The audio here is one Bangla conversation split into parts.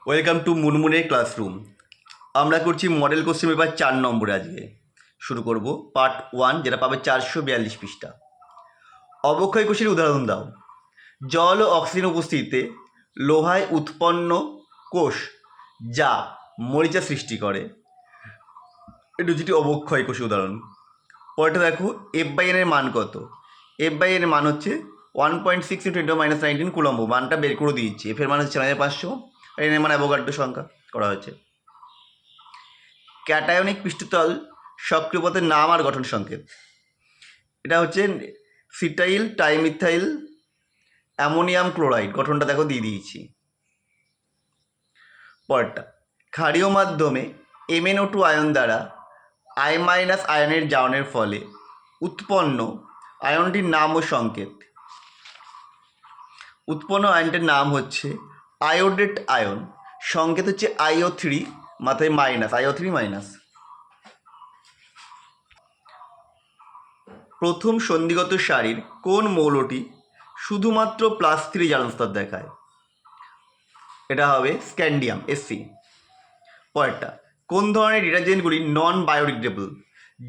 Welcome to মুনমুনের classroom. আমরা করছি মডেল কোশ্চেন পেপার 4 নম্বরে। আজকে শুরু করব পার্ট 1, যেটা পাবে 442 পৃষ্ঠা। অবক্ষয় কোষের উদাহরণ দাও। জল ও অক্সিজেন উপস্থিতিতে লোহায় উৎপন্ন কোষ যা মরিচা সৃষ্টি করে, এটা যেটি অবক্ষয় কোষের উদাহরণ। পরেরটা দেখো, F/N এর মান কত? F/N এর মান হচ্ছে 1.6 × 10⁻19 কুলম্ব। মানটা বের করে দিয়েছি। এফ এর মান হচ্ছে 4500, আর এন এর মান অ্যাভোগাড্রো সংখ্যা করা হয়েছে। ক্যাটায়নিক পৃষ্ঠতল সক্রিয় পথের নাম আর গঠন সংকেত। এটা হচ্ছে সিটাইল টাইমিথাইল অ্যামোনিয়াম ক্লোরাইড। গঠনটা দেখো দিয়ে দিয়েছি। পরেরটা, ক্ষারীয় মাধ্যমে MnO2 আয়ন দ্বারা I- আয়নের জারণের ফলে উৎপন্ন আয়নটির নাম ও সংকেত। উৎপন্ন আয়নটির নাম হচ্ছে আয়োডেট আয়ন, সংকেত হচ্ছে IO3, মাথায় মাইনাস, IO3-। প্রথম সন্ধিগত সারির কোন মৌলটি শুধুমাত্র +3 জারণ স্তর দেখায়? এটা হবে স্ক্যান্ডিয়াম, Sc। পরেরটা, কোন ধরনের ডিটারজেন্টগুলি নন বায়োডিগ্রেডেবল?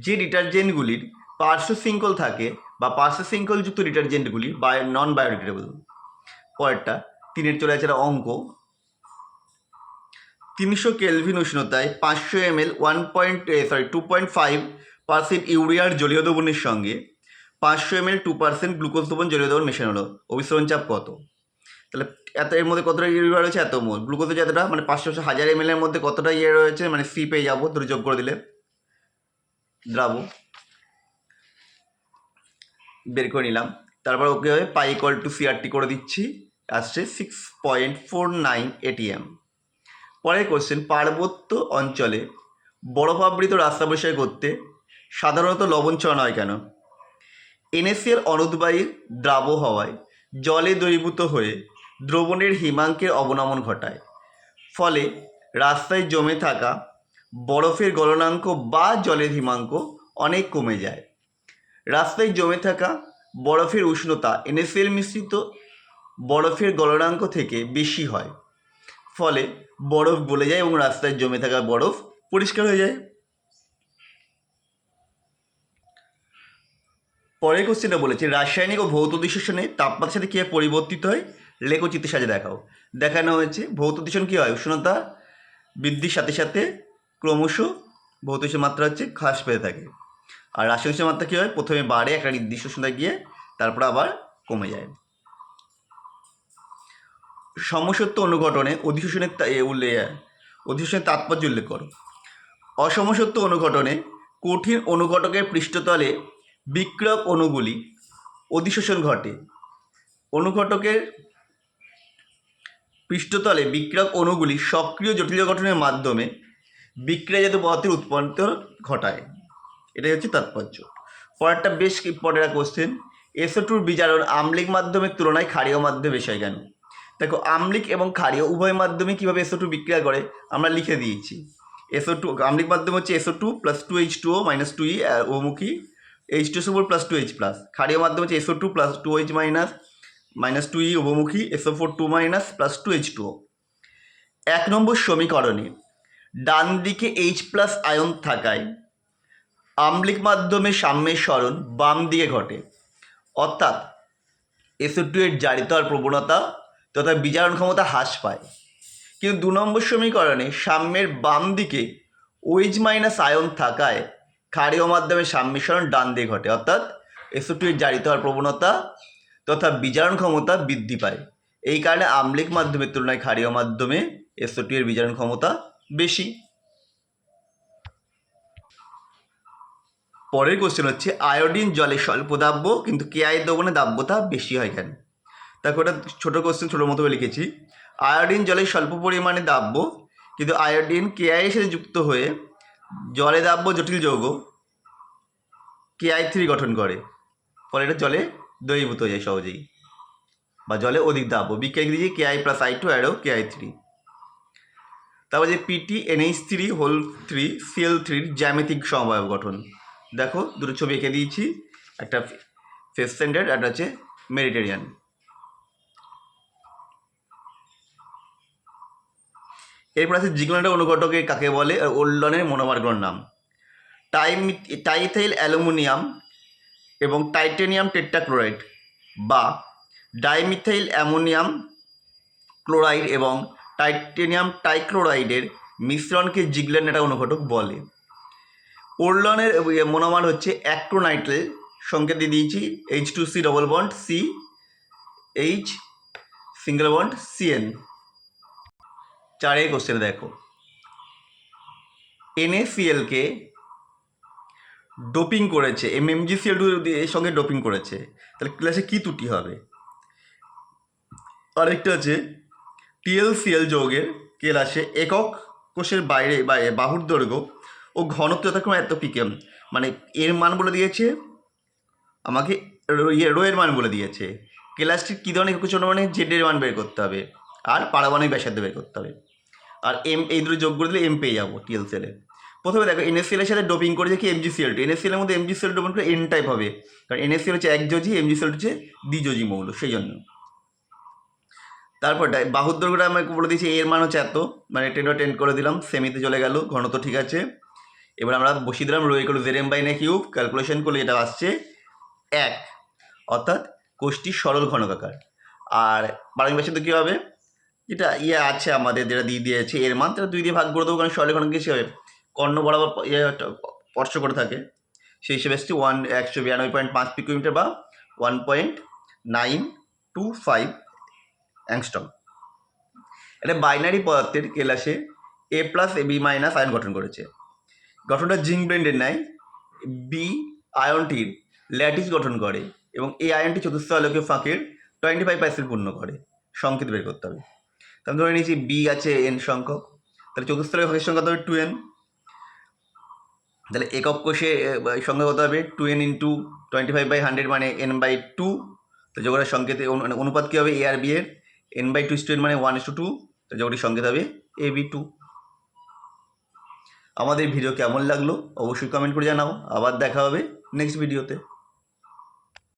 যে ডিটারজেন্টগুলির পার্শ্ব শৃঙ্খল থাকে বা পার্শ্ব শৃঙ্খলযুক্ত ডিটারজেন্টগুলি নন বায়োডিগ্রেডেবল। পরেরটা, 3 চলে আছে অঙ্ক। 300 কেলভিন উষ্ণতায় 500 ml 2.5% ইউরিয়ার জলীয় দ্রবণের সঙ্গে 500 ml 2% গ্লুকোজ দ্রবণ জলীয় দ্রবণ মেশানো হলো। অভিসরণ চাপ কত? তাহলে এত এর মধ্যে কতটা ইউরিয়া রয়েছে, এত মোল। গ্লুকোজের যতটা, মানে 500 ml এর মধ্যে কতটা রয়েছে, মানে সি পেয়ে যাবো, দুটো যোগ করে দিলে দ্রাব বের করে নিলাম। তারপর ওকে হবে π = CRT করে দিচ্ছি, আসছে 6.49 ATM। পরের কোশ্চেন, পার্বত্য অঞ্চলে বরফাবৃত রাস্তা পরিষ্কার করতে সাধারণত লবণ ছড়ানো হয় কেন? NaCl অনুদ্বায়ী দ্রাব হওয়ায় জলে দ্রবীভূত হয়ে দ্রবণের হিমাঙ্কের অবনমন ঘটায়, ফলে রাস্তায় জমে থাকা বরফের গলনাঙ্ক বা জলের হিমাঙ্ক অনেক কমে যায়। রাস্তায় জমে থাকা বরফের উষ্ণতা NaCl মিশ্রিত বরফের গলনাঙ্ক থেকে বেশি হয়, ফলে বরফ গলে যায় এবং রাস্তায় জমে থাকা বরফ পরিষ্কার হয়ে যায়। পরের কোশ্চেনটা বলেছে, রাসায়নিক ও ভৌত দূষণে তাপমাত্রার সাথে কীভাবে পরিবর্তিত হয়, লেখচিত্রের সাহায্যে দেখাও। দেখানো হয়েছে ভৌত দূষণ কী হয়, উষ্ণতা বৃদ্ধির সাথে সাথে ক্রমশ ভৌত দূষণের মাত্রা হচ্ছে হ্রাস পেতে থাকে। আর রাসায়নিক দূষণের মাত্রা কী হয়, প্রথমে বাড়ে একটা নির্দিষ্ট উষ্ণতায় গিয়ে, তারপর আবার কমে যায়। সমসত্ব অনুঘটনে অধিশোষণের তাৎপর্য উল্লেখ করো। অসমসত্ব অনুঘটনে কঠিন অনুঘটকের পৃষ্ঠতলে বিক্রিয়ক অণুগুলি অধিশোষণ ঘটে। অনুঘটকের পৃষ্ঠতলে বিক্রিয়ক অণুগুলি সক্রিয় জটিল গঠনের মাধ্যমে বিক্রিয়াজাত পদার্থের উৎপন্ন ঘটায়। এটাই হচ্ছে তাৎপর্য। পরেরটা বেশ পরের কোশ্চেন, SO2 বিজারণ আম্লিক মাধ্যমের তুলনায় ক্ষারীয় মাধ্যমে বেশি হয় কেন? দেখো, আম্লিক এবং ক্ষারীয় উভয় মাধ্যমে কীভাবে SO2 বিক্রিয়া করে আমরা লিখে দিয়েছি। SO2 আম্লিক মাধ্যম হচ্ছে SO2 + 2H2O - 2E উভমুখী, H2SO4 + 2H+। ক্ষারীয় মাধ্যম হচ্ছে SO2 + 2H- 2E উভমুখী, SO4 2- + 2H2O। 1 নম্বর সমীকরণে ডান দিকে H+ আয়ন থাকায় আম্লিক মাধ্যমে সাম্যের সরণ বাম দিকে ঘটে, অর্থাৎ SO2 এর জারিত হওয়ার প্রবণতা তথা বিজারণ ক্ষমতা হ্রাস পায়। কিন্তু 2 নম্বর সমীকরণে সাম্যের বাম দিকে OH- আয়ন থাকায় ক্ষারীয় মাধ্যমে সাম্যের সরণ ডান দিকে ঘটে, অর্থাৎ SO2 এর জারিত হওয়ার প্রবণতা তথা বিজারণ ক্ষমতা বৃদ্ধি পায়। এই কারণে আম্লিক মাধ্যমের তুলনায় ক্ষারীয় মাধ্যমে SO2 এর বিজারণ ক্ষমতা বেশি। পরের কোশ্চেন হচ্ছে, আয়োডিন জলে স্বল্প দাব্য কিন্তু KI দ্রবণে দাব্যতা বেশি হয় কেন? দেখো, এটা ছোটো কোশ্চেন, ছোটোর মতো লিখেছি। আয়োডিন জলে স্বল্প পরিমাণে দাব্য, কিন্তু আয়োডিন KI এর সাথে যুক্ত হয়ে জলে দাব্য জটিল যৌগ KI3 গঠন করে, ফলে এটা জলে দ্রবীভূত হয়ে যায় সহজেই, বা জলে অধিক দাব্য। বিক্রিয়া দিয়েছি KI + I2 অ্যারো KI3। তারপর যে PT NH3 জ্যামিতিক সমবায় গঠন। দেখো, দুটো ছবি এঁকে দিয়েছি, একটা ফেস সেন্টার, একটা হচ্ছে মেডিটেরিয়ান। এরপর আছে জিগলনের অনুঘটকে কাকে বলে আর ওল্ডনের মনোমারগুলোর নাম। টাইথাইল অ্যালুমিনিয়াম এবং টাইটেনিয়াম টেট্রাক্লোরাইড বা ডাইমিথাইল অ্যামোনিয়াম ক্লোরাইড এবং টাইটেনিয়াম টাইক্লোরাইডের মিশ্রণকে জিগলেন অনুঘটক বলে। ওরলনের মনোমার হচ্ছে অ্যাক্রোনাইট্রেল, সংকেত দিয়ে দিয়েছি H2C double bond C H single bond CN। 4 question দেখো, NaCl-কে ডোপিং করেছে MgCl2 এর সঙ্গে ডোপিং করেছে, তাহলে ক্লাসে কী ত্রুটি হবে? আরেকটা আছে TlCl যৌগের কেলাসে একক কোষের বাইরে বাহুর দৈর্ঘ্য ও ঘনত্ব যথাক্রমে এত পিকেম, মানে এর মান বলে দিয়েছে আমাকে, রো এর মান বলে দিয়েছে, কেলাসটির কী ধরনের একক কোষ মানে জেডের মান বের করতে হবে আর পারমাণবিক ব্যাসার্ধ বের করতে হবে। আর এই দুটো যোগ করে দিলে M পেয়ে যাবো TlCl-এ। প্রথমে দেখো NaCl-এর সাথে ডোপিং করেছে কি MgCl2, NaCl-এর মধ্যে MgCl ডোপিং করে N টাইপ হবে, কারণ NaCl হচ্ছে একযোজি, MgCl হচ্ছে দ্বিযোজি মৌল, সেই জন্য। তারপর বাহুর দৈর্ঘ্যটা আমাকে বলে দিয়েছি, এর মান হচ্ছে এত, মানে 10/10 করে দিলাম, সেমিতে চলে গেল, ঘনত্ব ঠিক আছে। এবার আমরা বসিয়ে দিলাম rho equal to ZM/n³ calculation করলে এটা আসছে 1, অর্থাৎ কোষটির সরল ঘনকাকার। আর পারমাণবিক ব্যাসার্ধ কী হবে, যেটা আছে আমাদের যেটা দিয়ে দিয়েছে এর মান, তাহলে 2 দিয়ে ভাগ করে দেবো, কারণ সরল ঘনক কী হবে কর্ণ বরাবর স্পর্শ করে থাকে, সেই হিসেবে এসছে 192.5 পিকোমিটার বা 1.925 অ্যাংস্ট্রম। এটা বাইনারি পদার্থের কেলাসে A+AB- আয়ন গঠন করেছে। গঠনটা জিঙ্ক ব্লেন্ডের ন্যায়। বি আয়নটির ল্যাটিস গঠন করে এবং এই আয়নটি চতুর্থ আলোকীয় ফাঁকের 25% পূর্ণ করে। সংকেত বের করতে হবে। তাহলে ধরে নিয়েছি বি আছে N সংখ্যক, তাহলে চতুর্থ আলোকীয় ফাঁকের সংখ্যা হবে 2N। তাহলে একক কোষে সংখ্যা কত হবে 2N × 25/100 মানে N/2। তো যোগের সংকেতে অনুপাত কী হবে A আর B এর, N/2 মানে 1:2, তো যোগটির সংকেত হবে AB2। আমাদের ভিডিও কেমন লাগলো অবশ্যই কমেন্ট করে জানাও। আবার দেখা হবে নেক্সট ভিডিওতে।